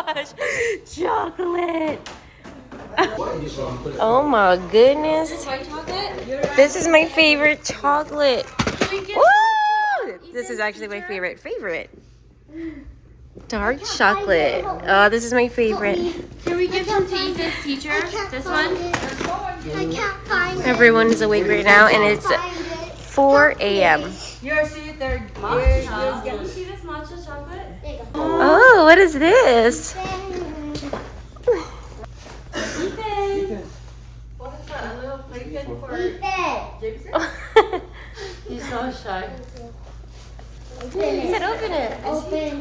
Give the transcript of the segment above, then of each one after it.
gosh, chocolate. Oh my goodness. This is my favorite chocolate. Woo! This is actually my favorite. Dark chocolate. Oh, this is my favorite. Can we give some to Ethan's teacher? This one? I can't find it. Everyone is awake right now, and it's 4 a.m. You're see they're matcha. You see this matcha chocolate? Oh, what is this? Ethan. What is that? A little playpen for Jameson? He's so shy. He said open it. Open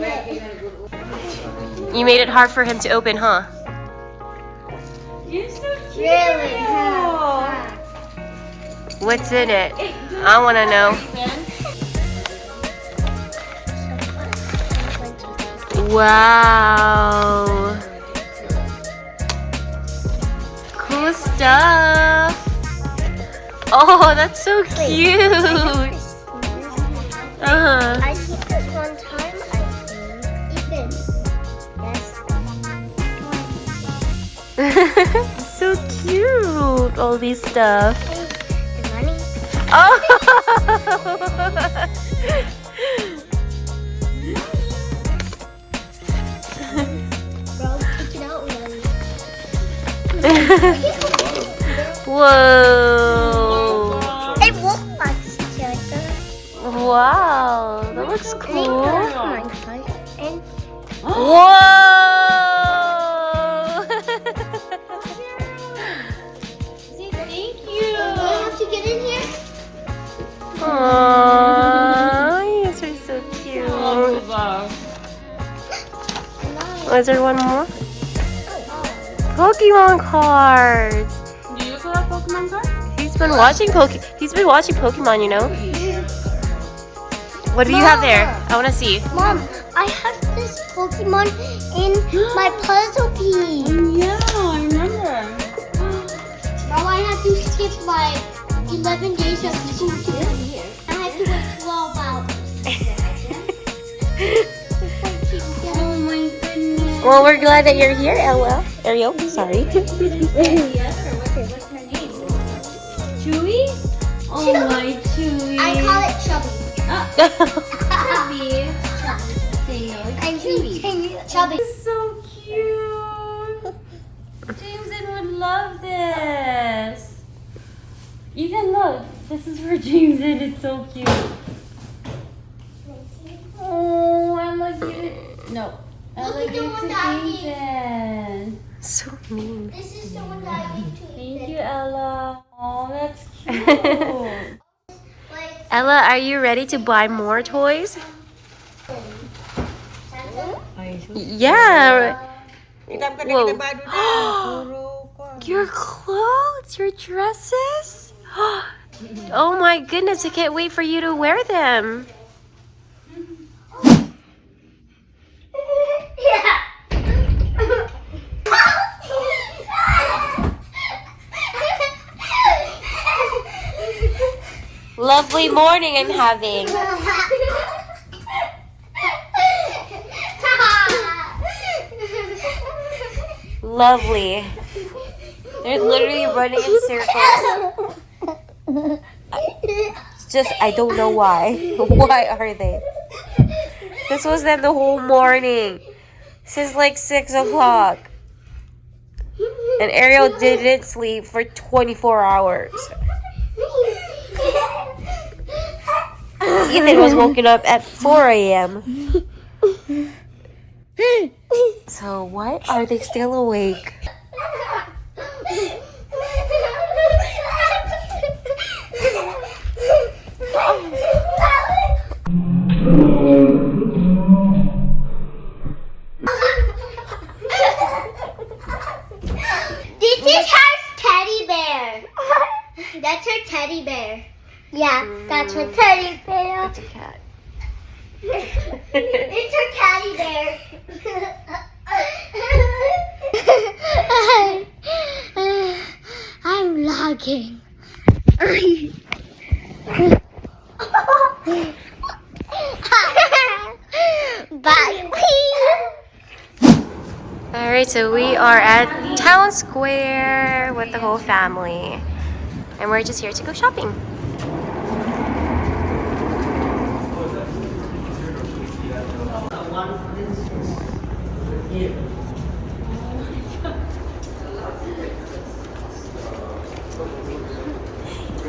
it. You made it hard for him to open, huh? You're so cute. Really? What's in it? I want to know. Wow. Cool stuff. Oh, that's so cute. Uh-huh. I see this one time. Ethan. Yes. So cute. All these stuff. And money. Oh. Bro, take it out and Whoa. it won't like sugar. Wow. That looks cool. And Whoa. Thank you. I have to get in here. Aww, you guys are so cute. Was there one more? Pokemon cards. Do you collect Pokemon cards? He's been watching Pokemon, you know. What do you have there? I want to see. Mom, I have this Pokemon in my puzzle piece. Yeah, I remember. Now I have to skip my 11 days of school to come here. I have to wait 12 hours. Oh my goodness. Well, we're glad that you're here, Ella. Ariel, sorry. What's her name? Chewy? Oh my Chewy. I call it Chubby. Chubby. I'm Chubby. This is so cute. Jameson would love this. Ethan, look. This is for Jameson. It's so cute. Oh, I love you. No. I Look love at the you one to that I gave. So Jameson. mean. This is the one that I gave to Thank Ethan. you, Ella. Oh, that's cute. Ella, are you ready to buy more toys? Yeah. Whoa. Your clothes, your dresses. Oh my goodness, I can't wait for you to wear them. Yeah. Lovely morning I'm having. Lovely. They're literally running in circles. It's just, I don't know why. Why are they? This was them the whole morning. Since like 6 o'clock. And Ariel didn't sleep for 24 hours. Ethan was woken up at 4 a.m. So why are they still awake? This is her teddy bear. That's her teddy bear. Yeah, that's her teddy bear. It's a cat. It's her teddy bear. I'm vlogging. Bye. Alright, so we are at Town Square with the whole family. And we're just here to go shopping.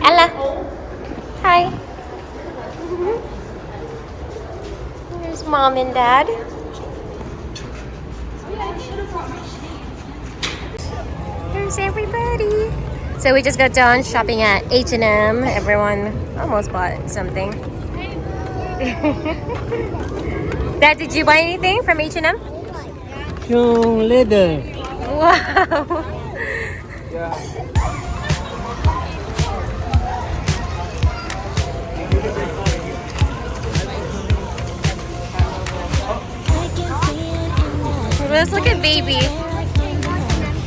Ella. Hi. There's mom and dad. There's everybody. So we just got done shopping at H&M. Everyone almost bought something. Dad, did you buy anything from H&M? Yung leather. Wow. Let's look at baby.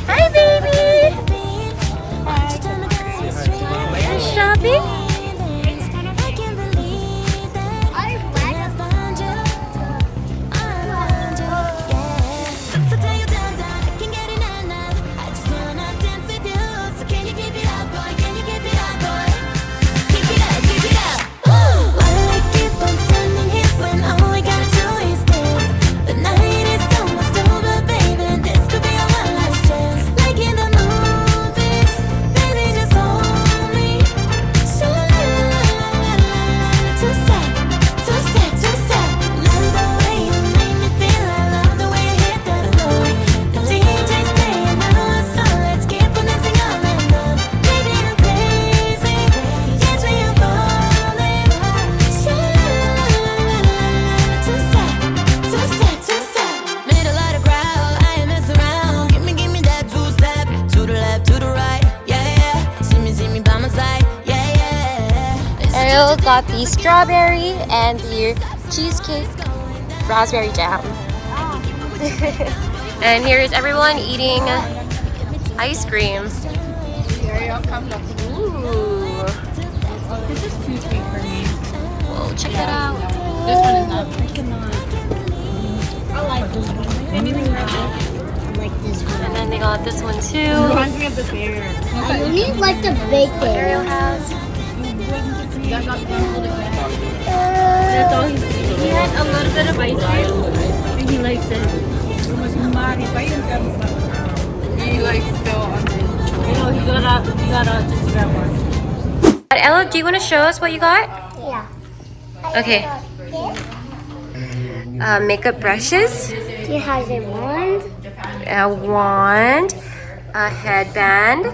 Hi, baby. You're shopping? Ariel got the strawberry and the cheesecake raspberry jam. And here is everyone eating ice cream. Ooh. This is too sweet for me. Whoa, check that out. This one is not. I cannot. I like this one. Anything right now? I like this one. And then they got this one too. Reminds me of the bear. I only like the big Ariel bear. has. That's all he had a little bit of ice cream and he likes it. He likes still he got just grab one. Ella, do you want to show us what you got? Yeah. Okay. Makeup brushes, He has a wand. a wand, a headband.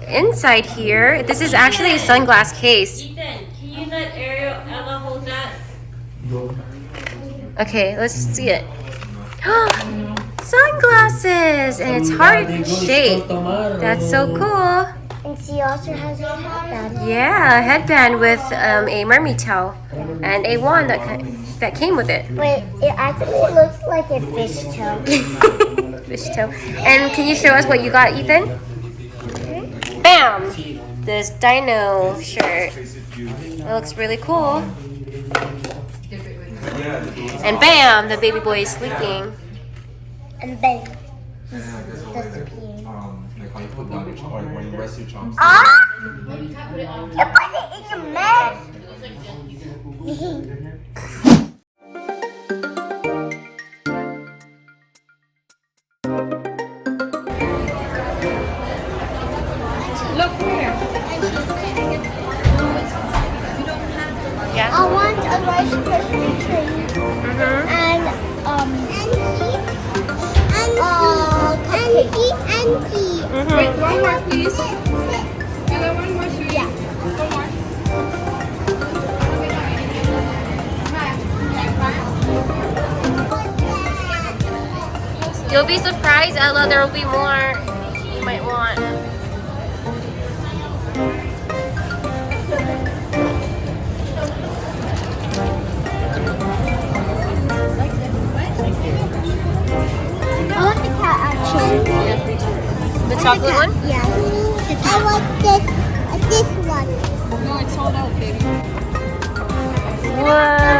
Inside here, this is actually a sunglass case. Ethan, can you let Ella hold that? Okay, let's see it. Sunglasses! And it's heart shaped. That's so cool. And she also has a headband. Yeah, a headband with a mermaid tail and a wand that came with it. But it actually looks like a fish toe. Fish toe. And can you show us what you got, Ethan? Bam! This dino shirt. It looks really cool. And bam! The baby boy is sleeping. And then disappearing. Like how you put down your chomp, or when you rest your chomps. Ah! You put it in your mouth. Yeah? I want a Rice Krispie treat and cupcake. Wait, one more please. Ella, one more sweet. Yeah. One more. You'll be surprised, Ella. There will be more you might want. I want the cat actually. The chocolate one? Yeah. I want this one. No, it's sold out, baby. Whoa!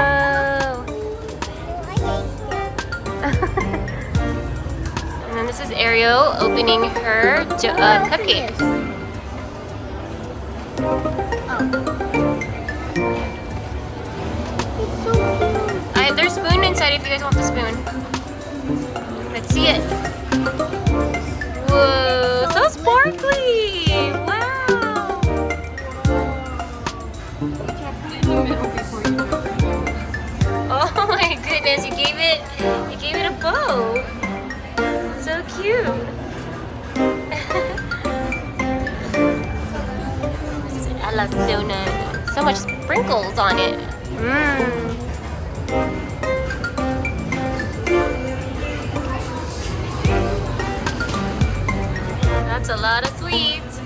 Ariel opening her cupcake. It's so cute. There's spoon inside if you guys want the spoon. Let's see it. Whoa, so sparkly! Wow! Oh my goodness, you gave it a bow. So cute. This is Ella's donut. So much sprinkles on it. Mmm. That's a lot of sweets.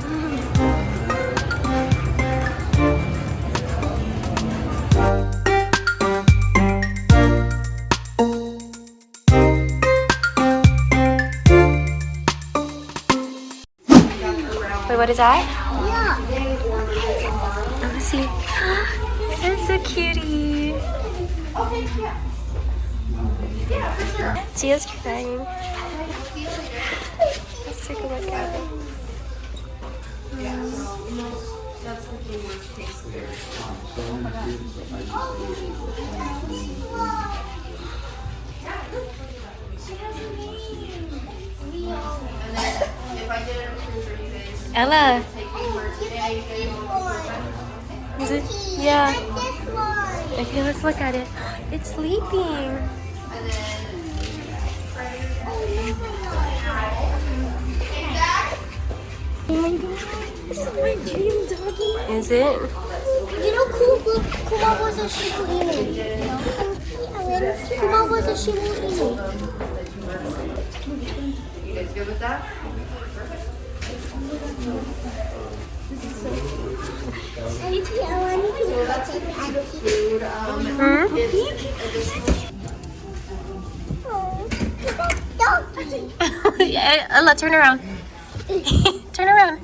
Wait, what is that? Yeah. Let me see. That's a cutie. Gia's crying. Let's take a look at it. Ella. Is it? Yeah. Okay, let's look at it. It's sleeping. Oh my god, this is my dream doggy. Is it? You know, Kuma was a Shibu Inu. You know? Kuma was a Shibu Inu. You guys good with that? Auntie, I want you to That's food. doggy. Yeah, Ella, turn around. Turn around.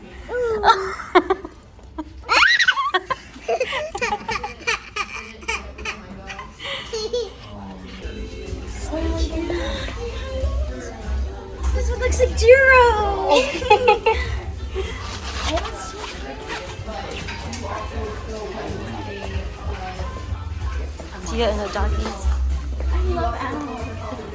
This one looks like Jiro. Gia and the doggies. I love animals.